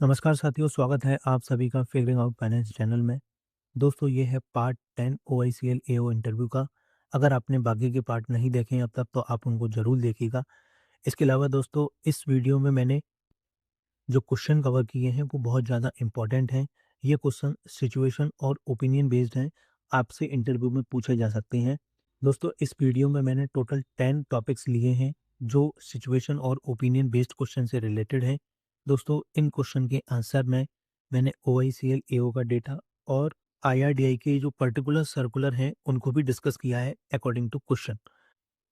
नमस्कार साथियों, स्वागत है आप सभी का फिगरिंग आउट फाइनेंस चैनल में। दोस्तों, ये है पार्ट 10 ओआईसीएल एओ इंटरव्यू का। अगर आपने बाकी के पार्ट नहीं देखे हैं अब तक तो आप उनको ज़रूर देखिएगा। इसके अलावा दोस्तों, इस वीडियो में मैंने जो क्वेश्चन कवर किए हैं वो बहुत ज़्यादा इम्पोर्टेंट हैं। ये क्वेश्चन सिचुएशन और ओपिनियन बेस्ड हैं, आपसे इंटरव्यू में पूछे जा सकते हैं। दोस्तों, इस वीडियो में मैंने टोटल 10 टॉपिक्स लिए हैं जो सिचुएशन और ओपिनियन बेस्ड क्वेश्चन से रिलेटेड हैं। दोस्तों, इन क्वेश्चन के आंसर में मैंने ओआईसीएल एओ का डेटा और आईआरडीआई के जो पर्टिकुलर सर्कुलर हैं उनको भी डिस्कस किया है अकॉर्डिंग टू क्वेश्चन।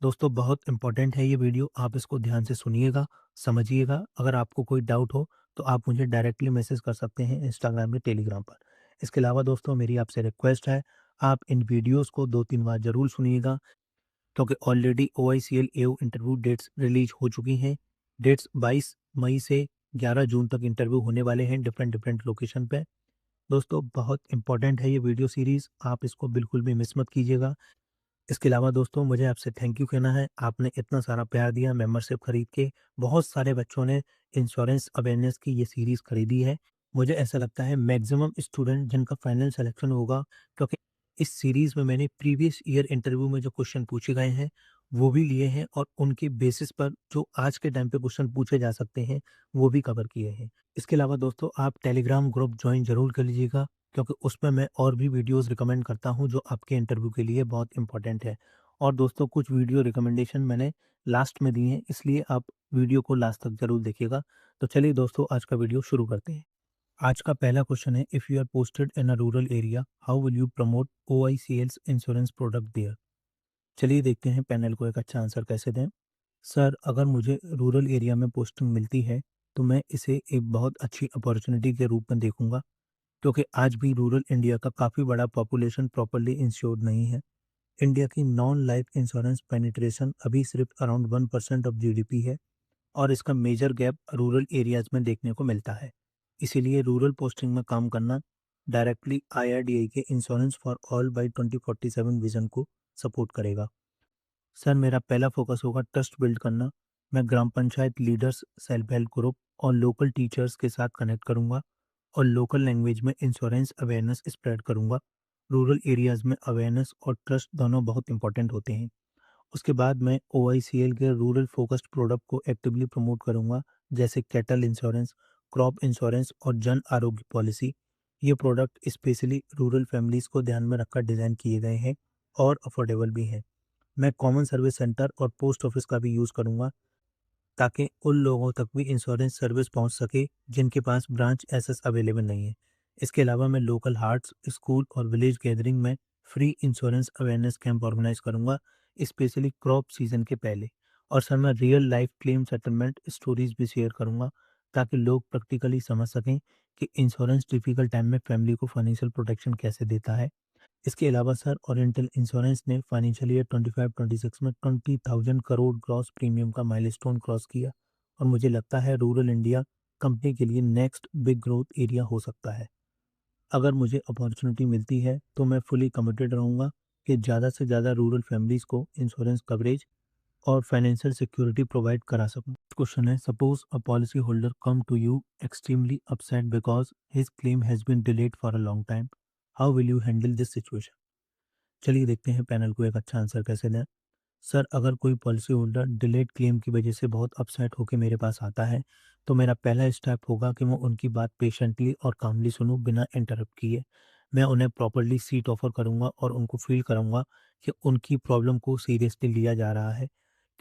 दोस्तों, बहुत इंपॉर्टेंट है ये वीडियो, आप इसको ध्यान से सुनिएगा, समझिएगा। अगर आपको कोई डाउट हो तो आप मुझे डायरेक्टली मैसेज कर सकते हैं इंस्टाग्राम या टेलीग्राम पर। इसके अलावा दोस्तों, मेरी आपसे रिक्वेस्ट है, आप इन वीडियोस को 2-3 बार ज़रूर सुनिएगा, क्योंकि ऑलरेडी ओआईसीएल एओ इंटरव्यू डेट्स रिलीज हो चुकी हैं। डेट्स 22 मई से 11 जून तक इंटरव्यू होने वाले हैं डिफरेंट डिफरेंट लोकेशन पे। दोस्तों, बहुत इंपॉर्टेंट है ये वीडियो सीरीज़, आप इसको बिल्कुल भी मिस मत कीजिएगा। इसके अलावा दोस्तों, मुझे आपसे थैंक यू कहना है, आपने इतना सारा प्यार दिया मेंबरशिप खरीद के। बहुत सारे बच्चों ने इंश्योरेंस अवेयरनेस की ये सीरीज़ खरीदी है। मुझे ऐसा लगता है मैक्सिमम स्टूडेंट जिनका फाइनल सिलेक्शन होगा, क्योंकि इस सीरीज़ में मैंने प्रीवियस ईयर इंटरव्यू में जो क्वेश्चन पूछे गए हैं, वो भी लिए हैं और उनके बेसिस पर जो आज के टाइम पे क्वेश्चन पूछे जा सकते हैं, वो भी कवर किए हैं। इसके अलावा दोस्तों, आप टेलीग्राम ग्रुप जॉइन ज़रूर कर लीजिएगा, क्योंकि उसमें मैं और भी वीडियोस रिकमेंड करता हूं जो आपके इंटरव्यू के लिए बहुत इंपॉर्टेंट है। और दोस्तों, कुछ वीडियो रिकमेंडेशन मैंने लास्ट में दी हैं, इसलिए आप वीडियो को लास्ट तक जरूर देखिएगा। तो चलिए दोस्तों, आज का वीडियो शुरू करते हैं। आज का पहला क्वेश्चन है, if you are posted in a rural area, how will you promote OICL's insurance product there. चलिए देखते हैं पैनल को एक अच्छा आंसर कैसे दें। सर, अगर मुझे रूरल एरिया में पोस्टिंग मिलती है तो मैं इसे एक बहुत अच्छी अपॉर्चुनिटी के रूप में देखूंगा, क्योंकि आज भी रूरल इंडिया का काफ़ी बड़ा पॉपुलेशन प्रॉपर्ली इंश्योर्ड नहीं है। इंडिया की नॉन लाइफ इंश्योरेंस पेनिट्रेशन अभी सिर्फ अराउंड 1% ऑफ जीडीपी है, और इसका मेजर गैप रूरल एरियाज में देखने को मिलता है। इसीलिए रूरल पोस्टिंग में काम करना डायरेक्टली आईआरडीआई के insurance for all by 2047 vision को सपोर्ट करेगा। सर, मेरा पहला फोकस होगा ट्रस्ट बिल्ड करना। मैं ग्राम panchayat leaders, self help group और लोकल टीचर्स के साथ कनेक्ट करूंगा और लोकल लैंग्वेज में इंश्योरेंस अवेयरनेस स्प्रेड करूंगा। रूरल एरियाज में अवेयरनेस और ट्रस्ट दोनों बहुत इंपॉर्टेंट होते हैं। उसके बाद मैं ओआईसीएल के रूरल फोकस्ड प्रोडक्ट को एक्टिवली प्रमोट करूंगा, जैसे कैटल इंश्योरेंस, क्रॉप इंश्योरेंस और जन आरोग्य पॉलिसी। ये प्रोडक्ट स्पेशली रूरल फैमिलीज को ध्यान में रखकर डिज़ाइन किए गए हैं और अफोर्डेबल भी हैं। मैं कॉमन सर्विस सेंटर और पोस्ट ऑफिस का भी यूज़ करूंगा, ताकि उन लोगों तक भी इंश्योरेंस सर्विस पहुंच सके जिनके पास ब्रांच एसेस अवेलेबल नहीं है। इसके अलावा मैं लोकल हार्ट्स, स्कूल और विलेज गैदरिंग में free insurance awareness camp organise करूंगा, स्पेशली क्रॉप सीजन के पहले। और सर, मैं real life claim settlement stories भी शेयर करूंगा, ताकि लोग प्रैक्टिकली समझ सकें कि इंश्योरेंस डिफिकल्ट टाइम में फैमिली को फाइनेंशियल प्रोटेक्शन कैसे देता है। इसके अलावा सर, ओरिएंटल इंश्योरेंस ने फाइनेंशियल ईयर 25-26 में 20,000 करोड़ ग्रॉस प्रीमियम का माइलस्टोन क्रॉस किया, और मुझे लगता है रूरल इंडिया कंपनी के लिए नेक्स्ट बिग ग्रोथ एरिया हो सकता है। अगर मुझे अपॉर्चुनिटी मिलती है तो मैं फुली कमिटेड रहूंगा कि ज़्यादा से ज़्यादा रूरल फैमिलीज़ को इंश्योरेंस कवरेज और फाइनेंशियल सिक्योरिटी प्रोवाइड करा सकूं। क्वेश्चन है, suppose a policy holder come to you extremely upset because his claim has been delayed for a long time, how will you handle this situation. चलिए देखते हैं panel को एक अच्छा आंसर कैसे दें। सर, अगर कोई पॉलिसी होल्डर डिलेड क्लेम की वजह से बहुत अपसेट होकर मेरे पास आता है, तो मेरा पहला स्टेप होगा कि मैं उनकी बात पेशेंटली और कामली सुनूं, बिना इंटरप्ट किए। मैं उन्हें प्रॉपर्ली सीट ऑफर करूंगा और उनको फील कराऊंगा कि उनकी प्रॉब्लम को सीरियसली लिया जा रहा है,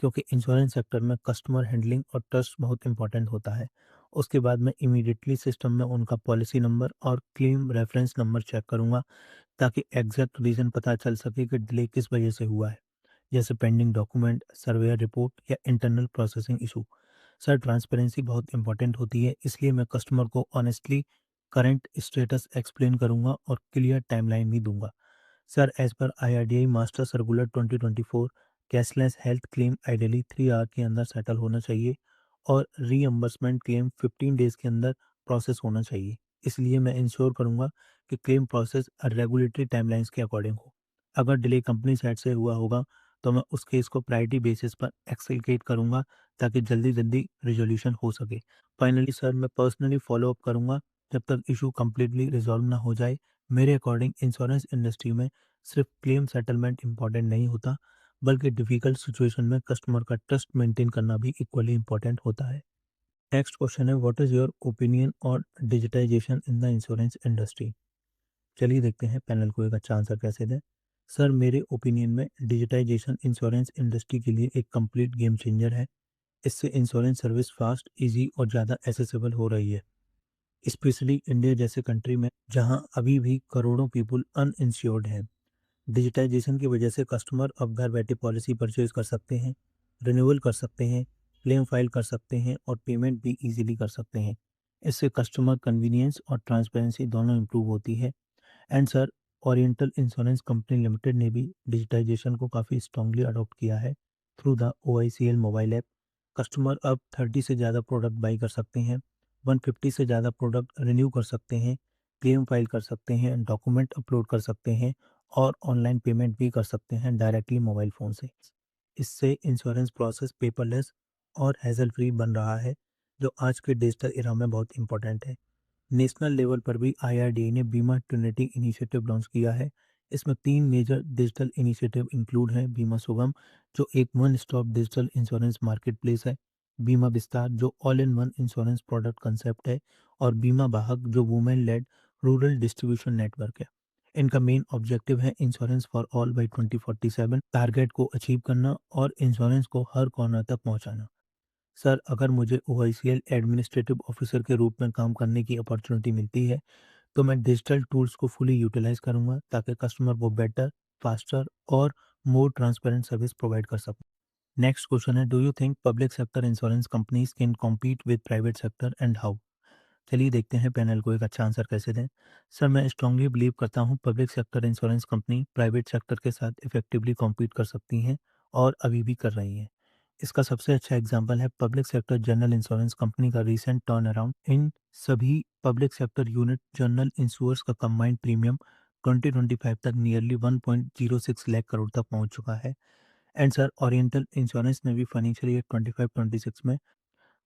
क्योंकि इंश्योरेंस सेक्टर में कस्टमर हैंडलिंग और ट्रस्ट बहुत इंपॉर्टेंट होता है। उसके बाद मैं इमीडिएटली सिस्टम में उनका पॉलिसी नंबर और क्लेम रेफरेंस नंबर चेक करूंगा, ताकि एग्जैक्ट रीज़न पता चल सके कि डिले किस वजह से हुआ है, जैसे पेंडिंग डॉक्यूमेंट, सर्वेयर रिपोर्ट या internal processing issue. Sir, transparency बहुत इंपॉर्टेंट होती है, इसलिए मैं कस्टमर को ऑनेस्टली करंट स्टेटस एक्सप्लेन करूंगा और क्लियर टाइमलाइन भी दूंगा। Sir, as per IRDI master circular 2024, cashless health claim ideally 3 hour के अंदर सेटल होना चाहिए और रीएम्बर्समेंट क्लेम 15 डेज के अंदर प्रोसेस होना चाहिए। इसलिए मैं इंश्योर करूंगा कि क्लेम प्रोसेस रेगुलेटरी टाइमलाइंस के अकॉर्डिंग हो। अगर डिले कंपनी साइड से हुआ होगा तो मैं उस केस को प्रायोरिटी बेसिस पर एक्सलकेट करूँगा ताकि जल्दी-जल्दी रिज़ॉल्यूशन हो सके। फाइनली सर मैं पर्सनली फ़ॉलो अप करूँगा जब तक इश्यू कंप्लीटली रिज़ॉल्व ना हो जाए। मेरे अकॉर्डिंग इंश्योरेंस इंडस्ट्री में सिर्फ क्लेम सेटलमेंट इम्पोर्टेंट नहीं होता, बल्कि डिफ़िकल्ट सिचुएशन में कस्टमर का ट्रस्ट मेंटेन करना भी इक्वली इम्पोर्टेंट होता है। नेक्स्ट क्वेश्चन है, what is your opinion on digitisation in the insurance industry? चलिए देखते हैं पैनल को एक अच्छा आंसर कैसे दें। सर मेरे ओपिनियन में डिजिटाइजेशन इंश्योरेंस इंडस्ट्री के लिए एक कंप्लीट गेम चेंजर है। इससे इंश्योरेंस सर्विस फास्ट, ईज़ी और ज़्यादा एक्सेसिबल हो रही है। स्पेशली इंडिया जैसे कंट्री में जहां अभी भी करोड़ों पीपल अनइंश्योर्ड हैं। डिजिटाइजेशन की वजह से कस्टमर अब घर बैठे पॉलिसी परचेज कर सकते हैं, रिन्यूअल कर सकते हैं, क्लेम फाइल कर सकते हैं और पेमेंट भी इजीली कर सकते हैं। इससे कस्टमर कन्वीनियंस और ट्रांसपेरेंसी दोनों इम्प्रूव होती है। And sir, Oriental insurance company limited ने भी डिजिटाइजेशन को काफ़ी स्ट्रांगली अडॉप्ट किया है through the OICL mobile app. Customer अब 30 से ज़्यादा प्रोडक्ट बाई कर सकते हैं, 150 से ज़्यादा प्रोडक्ट रिन्यू कर सकते हैं, क्लेम फाइल कर सकते हैं, डॉक्यूमेंट अपलोड कर सकते हैं और ऑनलाइन पेमेंट भी कर सकते हैं डायरेक्टली मोबाइल फ़ोन से। इससे इंश्योरेंस प्रोसेस पेपरलेस और हैसल फ्री बन रहा है, जो आज के डिजिटल एरा में बहुत इंपॉर्टेंट है। नेशनल लेवल पर भी IRDAI ने बीमा ट्रिनिटी इनिशिएटिव लॉन्च किया है। इसमें 3 मेजर डिजिटल इनिशिएटिव इंक्लूड हैं। बीमा सुगम, जो एक one stop digital insurance market place है। बीमा विस्तार, जो all in one insurance product concept है। और बीमा वाहक, जो women lead rural distribution network है। इनका मेन ऑब्जेक्टिव है insurance for all by 2047, target को अचीव करना और इंश्योरेंस को हर कॉर्नर तक पहुंचाना। सर, अगर मुझे OICL एडमिनिस्ट्रेटिव ऑफिसर के रूप में काम करने की अपॉर्चुनिटी मिलती है, तो मैं डिजिटल टूल्स को फुली यूटिलाइज़ करूँगा ताकि कस्टमर को बेटर, फास्टर और मोर ट्रांसपेरेंट सर्विस प्रोवाइड कर सकूँ। नेक्स्ट क्वेश्चन है, do you think public sector insurance companies can compete with private sector and how? चलिए देखते हैं पैनल को एक अच्छा आंसर कैसे दें। सर मैं स्ट्रांगली बिलीव करता हूँ public sector insurance company private sector के साथ इफेक्टिवली कॉम्पीट कर सकती हैं और अभी भी कर रही हैं। इसका सबसे अच्छा एग्जांपल है public sector general insurance company का रीसेंट टर्न अराउंड। इन सभी public sector unit general insurers का कंबाइंड प्रीमियम 2025 तक नियरली 1.06 लाख करोड़ तक पहुंच चुका है। एंड सर, ओरिएंटल इंश्योरेंस ने भी फाइनेंशियल ईयर 25-26 में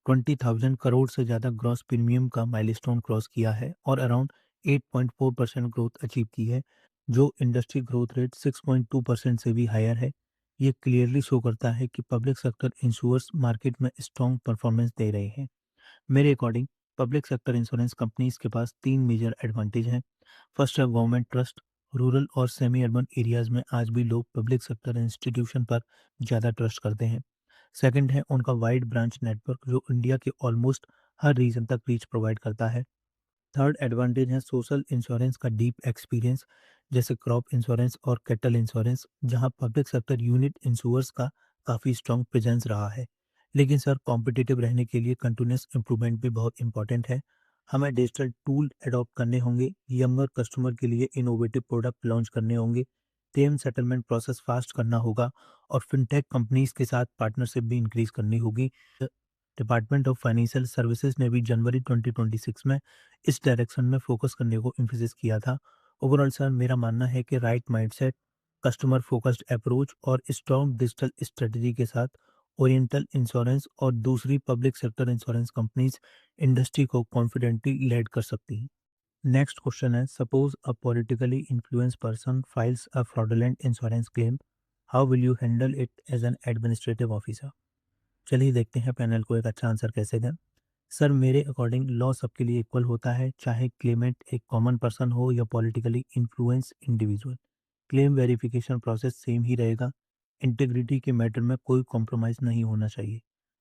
20,000 करोड़ से ज़्यादा ग्रॉस प्रीमियम का माइलस्टोन क्रॉस किया है और अराउंड 8.4% ग्रोथ अचीव की है, जो इंडस्ट्री ग्रोथ रेट 6.2% से भी हायर है। ये क्लियरली शो करता है कि पब्लिक सेक्टर इंश्योर्स मार्केट में स्ट्रॉन्ग परफॉर्मेंस दे रहे हैं। मेरे according public sector insurance companies के पास 3 मेजर एडवांटेज हैं। फर्स्ट है गवर्नमेंट ट्रस्ट। रूरल और सेमी अर्बन एरियाज में आज भी लोग पब्लिक सेक्टर इंस्टीट्यूशन पर ज़्यादा ट्रस्ट करते हैं। सेकंड है उनका वाइड ब्रांच नेटवर्क, जो इंडिया के ऑलमोस्ट हर रीजन तक रीच प्रोवाइड करता है। थर्ड एडवांटेज है सोशल इंश्योरेंस का डीप एक्सपीरियंस, जैसे क्रॉप इंश्योरेंस और कैटल इंश्योरेंस, जहां पब्लिक सेक्टर यूनिट इंश्योर्स का काफ़ी स्ट्रॉन्ग प्रेजेंस रहा है। लेकिन सर, कॉम्पिटिटिव रहने के लिए कंटिन्यूस इंप्रूवमेंट भी बहुत इंपॉर्टेंट है। हमें डिजिटल टूल अडॉप्ट करने होंगे, यंगर कस्टमर के लिए इनोवेटिव प्रोडक्ट लॉन्च करने होंगे, क्लेम सेटलमेंट प्रोसेस फास्ट करना होगा और फिनटेक कंपनीज के साथ पार्टनरशिप भी इंक्रीज करनी होगी। डिपार्टमेंट ऑफ फाइनेंशियल सर्विसेज ने भी जनवरी 2026 में इस डायरेक्शन में फोकस करने को एम्फेसिस किया था। ओवरऑल सर, मेरा मानना है कि right mindset, customer focused approach और स्ट्रॉन्ग डिजिटल स्ट्रेटजी के साथ ओरिएंटल इंश्योरेंस और दूसरी public sector insurance companies industry को कॉन्फिडेंटली लीड कर सकती हैं। नेक्स्ट क्वेश्चन है, suppose a politically influence person files a fraudulent insurance claim, how will you handle it as an administrative officer? चलिए देखते हैं पैनल को एक अच्छा आंसर कैसे दें। सर मेरे अकॉर्डिंग लॉ सबके लिए इक्वल होता है, चाहे क्लेमेंट एक कॉमन पर्सन हो या politically influence individual. Claim verification process same ही रहेगा। इंटीग्रिटी के मैटर में कोई कॉम्प्रोमाइज़ नहीं होना चाहिए।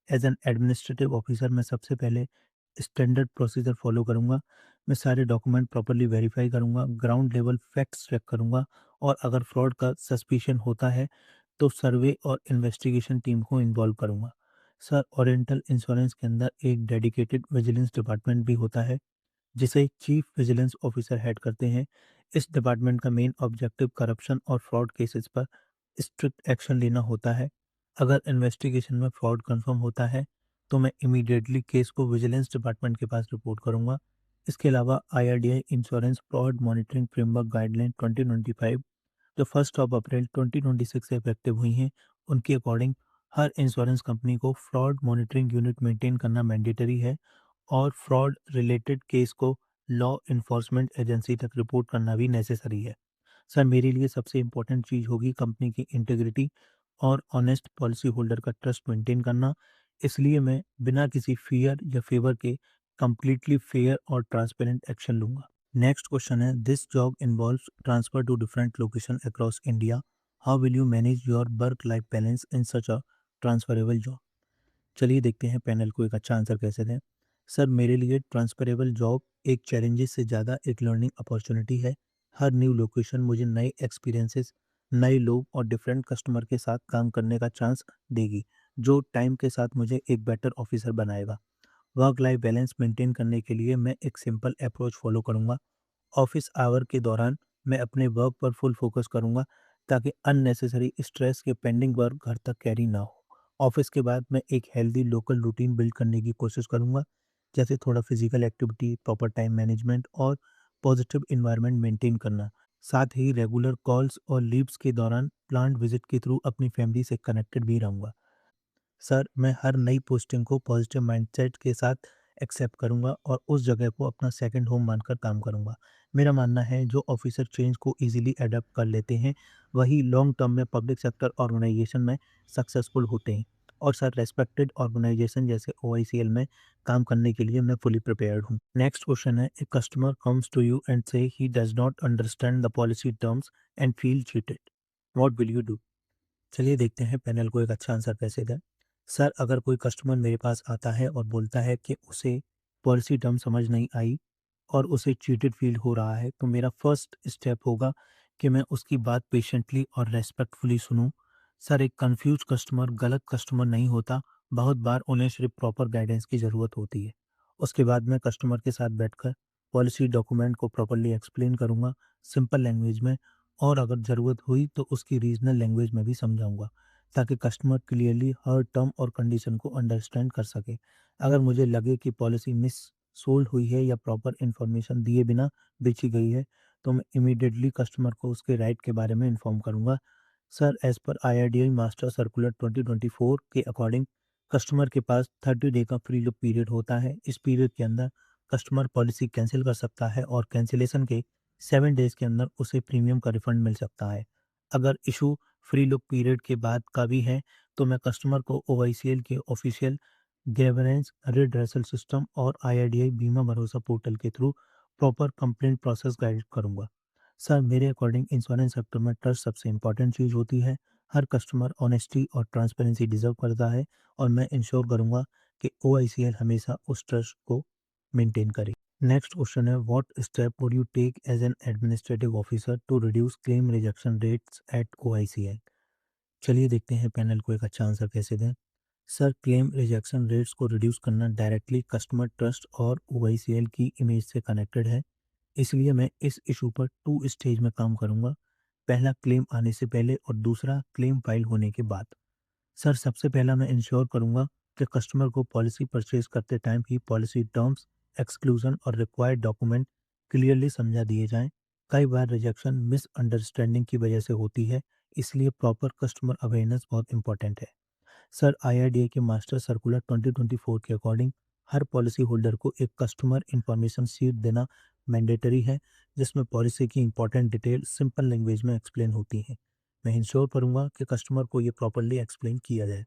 एज एन एडमिनिस्ट्रेटिव ऑफिसर मैं सबसे पहले स्टैंडर्ड प्रोसीजर फॉलो करूंगा। मैं सारे डॉक्यूमेंट प्रॉपर्ली वेरीफाई करूंगा, ग्राउंड लेवल फैक्ट्स चेक करूंगा और अगर फ्रॉड का सस्पिशन होता है तो सर्वे और इन्वेस्टिगेशन टीम को इन्वॉल्व करूंगा। सर, ओरिएंटल इंश्योरेंस के अंदर एक डेडिकेटेड विजिलेंस डिपार्टमेंट भी होता है, जिसे चीफ विजिलेंस ऑफिसर हेड करते हैं। इस डिपार्टमेंट का मेन ऑब्जेक्टिव करप्शन और फ्रॉड केसेस पर स्ट्रिक्ट एक्शन लेना होता है। अगर इन्वेस्टिगेशन में फ्रॉड कंफर्म होता है तो मैं इमीडिएटली केस को विजिलेंस डिपार्टमेंट के पास रिपोर्ट करूंगा। इसके अलावा IRDAI insurance fraud monitoring framework guideline 2025 जो 1 अप्रैल 2026 से इफेक्टिव हुई हैं, उनके अकॉर्डिंग हर इंश्योरेंस कंपनी को फ्रॉड मॉनिटरिंग यूनिट मेंटेन करना मैंडेटरी है और फ्रॉड रिलेटेड केस को लॉ इन्फोर्समेंट एजेंसी तक रिपोर्ट करना भी नेसेसरी है। सर, मेरे लिए सबसे इम्पोर्टेंट चीज़ होगी कंपनी की इंटीग्रिटी और ऑनेस्ट पॉलिसी होल्डर का ट्रस्ट मेंटेन करना। इसलिए मैं बिना किसी फियर या फेवर के कंप्लीटली फेयर और ट्रांसपेरेंट एक्शन लूँगा। नेक्स्ट क्वेश्चन है, this job involves transfer to different location across India. How will you manage your work life balance in such a transferable job? चलिए देखते हैं पैनल को एक अच्छा आंसर कैसे दें। सर, मेरे लिए ट्रांसफरेबल जॉब एक चैलेंजेस से ज़्यादा एक लर्निंग अपॉर्चुनिटी है। हर न्यू लोकेशन मुझे नए एक्सपीरियंसेस, नए लोग और डिफरेंट कस्टमर के साथ काम करने का चांस देगी, जो टाइम के साथ मुझे एक बेटर ऑफिसर बनाएगा। वर्क लाइफ बैलेंस मेंटेन करने के लिए मैं एक सिंपल अप्रोच फॉलो करूँगा। ऑफिस आवर के दौरान मैं अपने वर्क पर फुल फोकस करूंगा ताकि अननेसेसरी स्ट्रेस के पेंडिंग वर्क घर तक कैरी ना हो। ऑफिस के बाद मैं एक हेल्दी लोकल रूटीन बिल्ड करने की कोशिश करूंगा, जैसे थोड़ा physical activity, proper time management और पॉजिटिव इन्वायरमेंट मेंटेन करना। साथ ही रेगुलर कॉल्स और लीव्स के दौरान प्लान्ड विजिट के थ्रू अपनी फैमिली से कनेक्टेड भी रहूंगा। सर, मैं हर नई पोस्टिंग को पॉजिटिव माइंडसेट के साथ एक्सेप्ट करूंगा और उस जगह को अपना सेकंड होम मानकर काम करूंगा। मेरा मानना है जो ऑफिसर चेंज को इजीली अडेप्ट कर लेते हैं, वही लॉन्ग टर्म में पब्लिक सेक्टर ऑर्गेनाइजेशन में सक्सेसफुल होते हैं। और सर, रेस्पेक्टेड ऑर्गेनाइजेशन जैसे ओआईसीएल में काम करने के लिए मैं फुली प्रिपेयर्ड हूँ। नेक्स्ट क्वेश्चन है, a customer comes to you and से he does not understand the policy terms and feel cheated, what will you do? चलिए देखते हैं पैनल को एक अच्छा आंसर कैसे दें। सर, अगर कोई कस्टमर मेरे पास आता है और बोलता है कि उसे पॉलिसी टर्म समझ नहीं आई और उसे चीटेड फील हो रहा है, तो मेरा फर्स्ट स्टेप होगा कि मैं उसकी बात पेशेंटली और रेस्पेक्टफुली सुनूं। सर, एक कंफ्यूज कस्टमर गलत कस्टमर नहीं होता, बहुत बार उन्हें सिर्फ प्रॉपर गाइडेंस की ज़रूरत होती है। उसके बाद मैं कस्टमर के साथ बैठकर पॉलिसी डॉक्यूमेंट को प्रॉपरली एक्सप्लेन करूंगा, सिंपल लैंग्वेज में, और अगर ज़रूरत हुई तो उसकी रीजनल लैंग्वेज में भी समझाऊंगा, ताकि कस्टमर क्लियरली हर टर्म और कंडीशन को अंडरस्टैंड कर सके। अगर मुझे लगे कि पॉलिसी मिस सोल्ड हुई है या प्रॉपर इन्फॉर्मेशन दिए बिना बेची गई है, तो मैं इमीडिएटली कस्टमर को उसके राइट के बारे में इन्फॉर्म करूंगा। Sir, as per IRDI master circular 2024 के अकॉर्डिंग कस्टमर के पास 30 डे का फ्री लुक पीरियड होता है। इस पीरियड के अंदर कस्टमर पॉलिसी कैंसिल कर सकता है और कैंसिलेशन के 7 डेज के अंदर उसे प्रीमियम का रिफंड मिल सकता है। अगर इशू फ्री लुक पीरियड के बाद का भी है, तो मैं कस्टमर को ओआईसीएल के ऑफिशियल ग्रेवेनेंस रिड्रेसल सिस्टम और आईआरडीआई बीमा भरोसा पोर्टल के through proper complaint process guide करूंगा। सर, मेरे अकॉर्डिंग इंश्योरेंस सेक्टर में ट्रस्ट सबसे इंपॉर्टेंट चीज़ होती है। हर कस्टमर ऑनेस्टी और ट्रांसपेरेंसी डिजर्व करता है और मैं इंश्योर करूंगा कि ओआईसीएल हमेशा उस ट्रस्ट को मेंटेन करे। नेक्स्ट क्वेश्चन है, what step would you take as an administrative officer to reduce claim rejection rates at OICL? चलिए देखते हैं पैनल को एक अच्छा आंसर कैसे दें। सर, क्लेम रिजेक्शन रेट्स को रिड्यूस करना डायरेक्टली कस्टमर ट्रस्ट और ओआईसीएल की इमेज से कनेक्टेड है। इसलिए मैं इस इशू पर 2 स्टेज में काम करूंगा। पहला, क्लेम आने से पहले और दूसरा, क्लेम फाइल होने के बाद। सर, सबसे पहला मैं इंश्योर करूंगा कि कस्टमर को पॉलिसी परचेज करते टाइम ही पॉलिसी टर्म्स, एक्सक्लूजन और रिक्वायर्ड डॉक्यूमेंट क्लियरली समझा दिए जाएं। कई बार रिजेक्शन मिसअंडरस्टैंडिंग की वजह से होती है, इसलिए प्रॉपर कस्टमर अवेयरनेस बहुत इंपॉर्टेंट है। सर, आईआरडीए के मास्टर सर्कुलर 2024 के अकॉर्डिंग हर पॉलिसी होल्डर को एक कस्टमर इंफॉर्मेशन शीट देना मैंडेटरी है, जिसमें पॉलिसी की इंपॉर्टेंट डिटेल सिंपल लैंग्वेज में एक्सप्लेन होती हैं। मैं इंश्योर करूंगा कि कस्टमर को ये प्रॉपरली एक्सप्लेन किया जाए।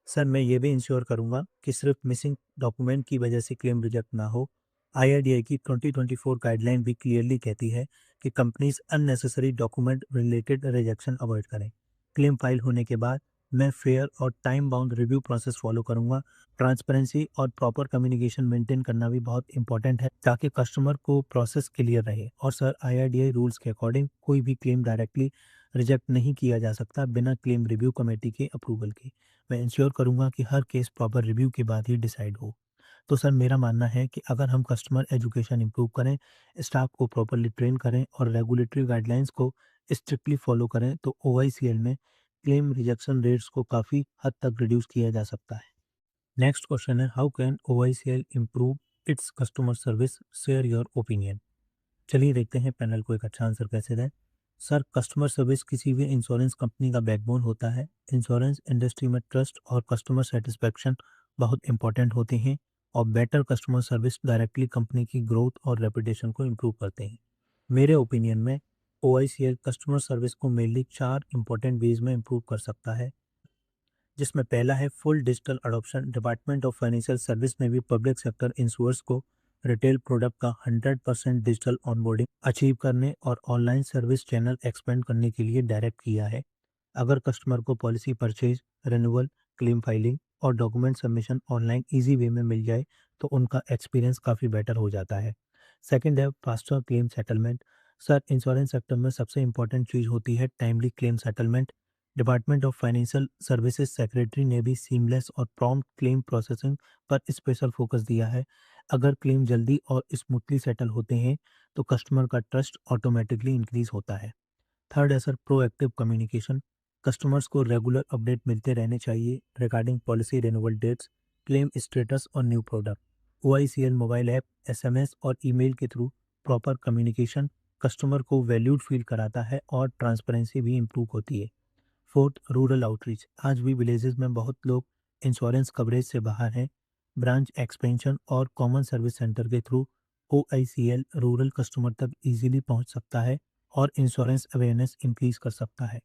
सर, मैं ये भी इंश्योर करूंगा कि सिर्फ मिसिंग डॉक्यूमेंट की वजह से क्लेम रिजेक्ट ना हो। आईआरडीए की 2024 गाइडलाइन भी क्लियरली कहती है कि companies unnecessary document related rejection avoid करें। क्लेम फाइल होने के बाद मैं फेयर और time bound review process follow करूंगा। ट्रांसपेरेंसी और प्रॉपर कम्युनिकेशन मेंटेन करना भी बहुत इंपॉर्टेंट है, ताकि कस्टमर को प्रोसेस क्लियर रहे। और सर, आईआरडीआई रूल्स के अकॉर्डिंग कोई भी क्लेम डायरेक्टली रिजेक्ट नहीं किया जा सकता बिना क्लेम रिव्यू कमेटी के अप्रूवल के। मैं इंश्योर करूंगा कि हर केस प्रॉपर रिव्यू के बाद ही डिसाइड हो। तो सर, मेरा मानना है कि अगर हम कस्टमर एजुकेशन इंप्रूव करें, स्टाफ को प्रॉपर्ली ट्रेन करें और रेगुलेटरी गाइडलाइंस को स्ट्रिक्टली फॉलो करें, तो ओआईसीएल में क्लेम रिजेक्शन रेट्स को काफ़ी हद तक रिड्यूस किया जा सकता है। नेक्स्ट क्वेश्चन है, how can OICL improve its customer service, share your opinion? चलिए देखते हैं पैनल को एक अच्छा आंसर कैसे दें। सर, कस्टमर सर्विस किसी भी इंश्योरेंस कंपनी का बैकबोन होता है। इंश्योरेंस इंडस्ट्री में ट्रस्ट और कस्टमर सेटिस्फेक्शन बहुत इंपॉर्टेंट होते हैं और better customer service directly company की ग्रोथ और रेपुटेशन को इम्प्रूव करते हैं। मेरे ओपिनियन में ओआईसीएल कस्टमर सर्विस को मेनली 4 इंपॉर्टेंट वेज में इम्प्रूव कर सकता है, जिसमें पहला है full digital adoption. Department of financial service ने भी पब्लिक सेक्टर इंश्योर्स को रिटेल प्रोडक्ट का 100% डिजिटल ऑनबोर्डिंग अचीव करने और ऑनलाइन सर्विस चैनल एक्सपेंड करने के लिए डायरेक्ट किया है। अगर कस्टमर को policy purchase, renewal, claim filing और document submission online easy way में मिल जाए तो उनका एक्सपीरियंस काफ़ी बेटर हो जाता है। सेकंड है faster claim settlement. Sir, insurance sector में सबसे इंपॉर्टेंट चीज़ होती है timely claim settlement. Department of financial services secretary ने भी सीमलेस और प्रॉम्प्ट क्लेम प्रोसेसिंग पर स्पेशल फोकस दिया है। अगर क्लेम जल्दी और स्मूथली सेटल होते हैं तो कस्टमर का ट्रस्ट ऑटोमेटिकली इंक्रीज होता है। थर्ड है सर प्रोएक्टिव कम्युनिकेशन। कस्टमर्स को रेगुलर अपडेट मिलते रहने चाहिए regarding policy renewal dates, claim status और new product. OICL mobile app, SMS और ईमेल के थ्रू प्रॉपर कम्युनिकेशन कस्टमर को वैल्यूड फील कराता है और ट्रांसपेरेंसी भी इम्प्रूव होती है। Fourth, rural outreach. आज भी विलेजेस में बहुत लोग इंश्योरेंस कवरेज से बाहर हैं। ब्रांच एक्सपेंशन और कॉमन सर्विस सेंटर के थ्रू ओआईसीएल रूरल कस्टमर तक इजीली पहुंच सकता है और इंश्योरेंस अवेयरनेस इंक्रीज कर सकता है।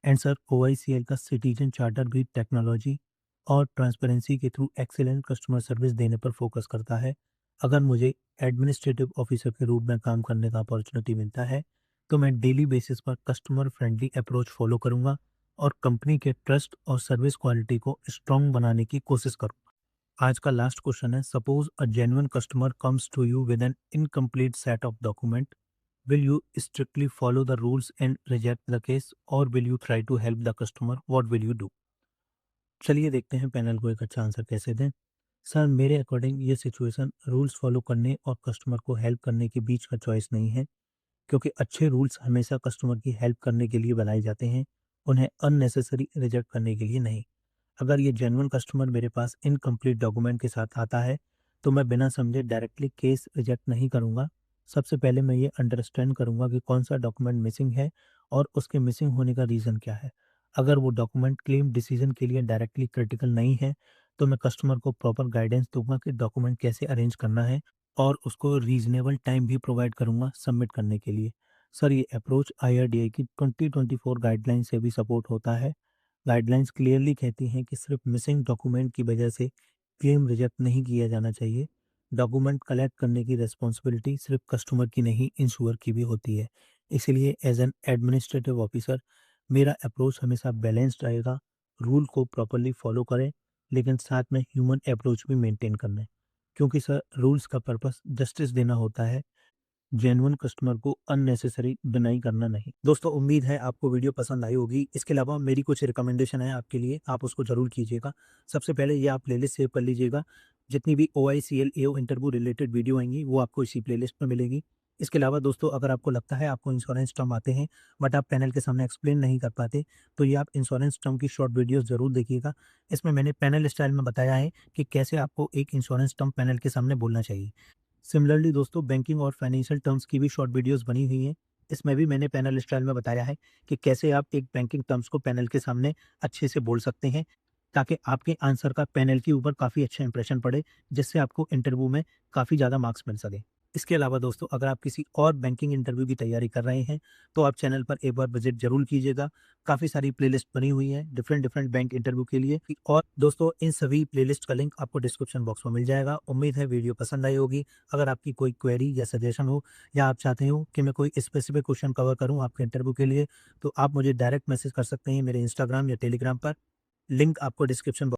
एंड सर, ओआईसीएल का सिटीजन चार्टर भी टेक्नोलॉजी और ट्रांसपेरेंसी के थ्रू एक्सीलेंट कस्टमर सर्विस देने पर फोकस करता है। अगर मुझे एडमिनिस्ट्रेटिव ऑफिसर के रूप में काम करने का अपॉर्चुनिटी मिलता है तो मैं डेली बेसिस पर कस्टमर फ्रेंडली अप्रोच फॉलो करूंगा और कंपनी के ट्रस्ट और सर्विस क्वालिटी को स्ट्रॉन्ग बनाने की कोशिश करूंगा। आज का लास्ट क्वेश्चन है, suppose a genuine customer comes to you with an incomplete set of document, will you strictly follow the rules and reject the case or will you try to help the customer? What will you do? चलिए देखते हैं panel को एक अच्छा answer कैसे दें। Sir, मेरे according ये सिचुएशन रूल्स फॉलो करने और कस्टमर को हेल्प करने के बीच का चॉइस नहीं है, क्योंकि अच्छे रूल्स हमेशा कस्टमर की हेल्प करने के लिए बनाए जाते हैं, उन्हें अननेसेसरी रिजेक्ट करने के लिए नहीं। अगर ये जेन्युइन कस्टमर मेरे पास इनकम्प्लीट डॉक्यूमेंट के साथ आता है तो मैं बिना समझे डायरेक्टली केस रिजेक्ट नहीं करूंगा। सबसे पहले मैं ये अंडरस्टैंड करूंगा कि कौन सा डॉक्यूमेंट मिसिंग है और उसके मिसिंग होने का रीज़न क्या है। अगर वो डॉक्यूमेंट क्लेम डिसीजन के लिए डायरेक्टली क्रिटिकल नहीं है तो मैं कस्टमर को प्रॉपर गाइडेंस दूंगा कि डॉक्यूमेंट कैसे अरेंज करना है और उसको रीजनेबल टाइम भी प्रोवाइड करूंगा सबमिट करने के लिए। सर, ये अप्रोच आईआरडीआई की 2024 गाइडलाइन से भी सपोर्ट होता है। गाइडलाइंस क्लियरली कहती हैं कि सिर्फ मिसिंग डॉक्यूमेंट की वजह से क्लेम रिजेक्ट नहीं किया जाना चाहिए। डॉक्यूमेंट कलेक्ट करने की रिस्पॉन्सिबिलिटी सिर्फ कस्टमर की नहीं, इंश्योर की भी होती है। इसीलिए एज एन एडमिनिस्ट्रेटिव ऑफिसर मेरा अप्रोच हमेशा बैलेंस्ड रहेगा। रूल को प्रॉपरली फॉलो करें लेकिन साथ में ह्यूमन अप्रोच भी मेंटेन करना है, क्योंकि सर रूल्स का पर्पस जस्टिस देना होता है, जेन्युइन कस्टमर को अननेसेसरी डिनाई करना नहीं। दोस्तों, उम्मीद है आपको वीडियो पसंद आई होगी। इसके अलावा मेरी कुछ रिकमेंडेशन है आपके लिए, आप उसको ज़रूर कीजिएगा। सबसे पहले ये आप प्लेलिस्ट सेव कर लीजिएगा। जितनी भी ओआईसीएल एओ इंटरव्यू रिलेटेड वीडियो आएंगी वो आपको इसी प्लेलिस्ट में मिलेगी। इसके अलावा दोस्तों, अगर आपको लगता है आपको इंश्योरेंस टर्म आते हैं बट आप पैनल के सामने एक्सप्लेन नहीं कर पाते तो ये आप इंश्योरेंस टर्म की शॉर्ट वीडियोस ज़रूर देखिएगा। इसमें मैंने पैनल स्टाइल में बताया है कि कैसे आपको एक इंश्योरेंस टर्म पैनल के सामने बोलना चाहिए। सिमिलरली दोस्तों, बैंकिंग और फाइनेंशियल टर्म्स की भी शॉर्ट वीडियोस बनी हुई हैं। इसमें भी मैंने पैनल स्टाइल में बताया है कि कैसे आप एक बैंकिंग टर्म्स को पैनल के सामने अच्छे से बोल सकते हैं ताकि आपके आंसर का पैनल के ऊपर काफ़ी अच्छा इंप्रेशन पड़े, जिससे आपको इंटरव्यू में काफ़ी ज़्यादा मार्क्स मिल सके। इसके अलावा दोस्तों, अगर आप किसी और बैंकिंग इंटरव्यू की तैयारी कर रहे हैं तो आप चैनल पर एक बार विजिट जरूर कीजिएगा। काफ़ी सारी प्लेलिस्ट बनी हुई है डिफरेंट डिफरेंट बैंक इंटरव्यू के लिए, और दोस्तों इन सभी प्लेलिस्ट का लिंक आपको डिस्क्रिप्शन बॉक्स में मिल जाएगा। उम्मीद है वीडियो पसंद आई होगी। अगर आपकी कोई क्वेरी या सजेशन हो या आप चाहते हो कि मैं कोई स्पेसिफिक क्वेश्चन कवर करूं आपके इंटरव्यू के लिए तो आप मुझे डायरेक्ट मैसेज कर सकते हैं मेरे इंस्टाग्राम या टेलीग्राम पर। लिंक आपको डिस्क्रिप्शन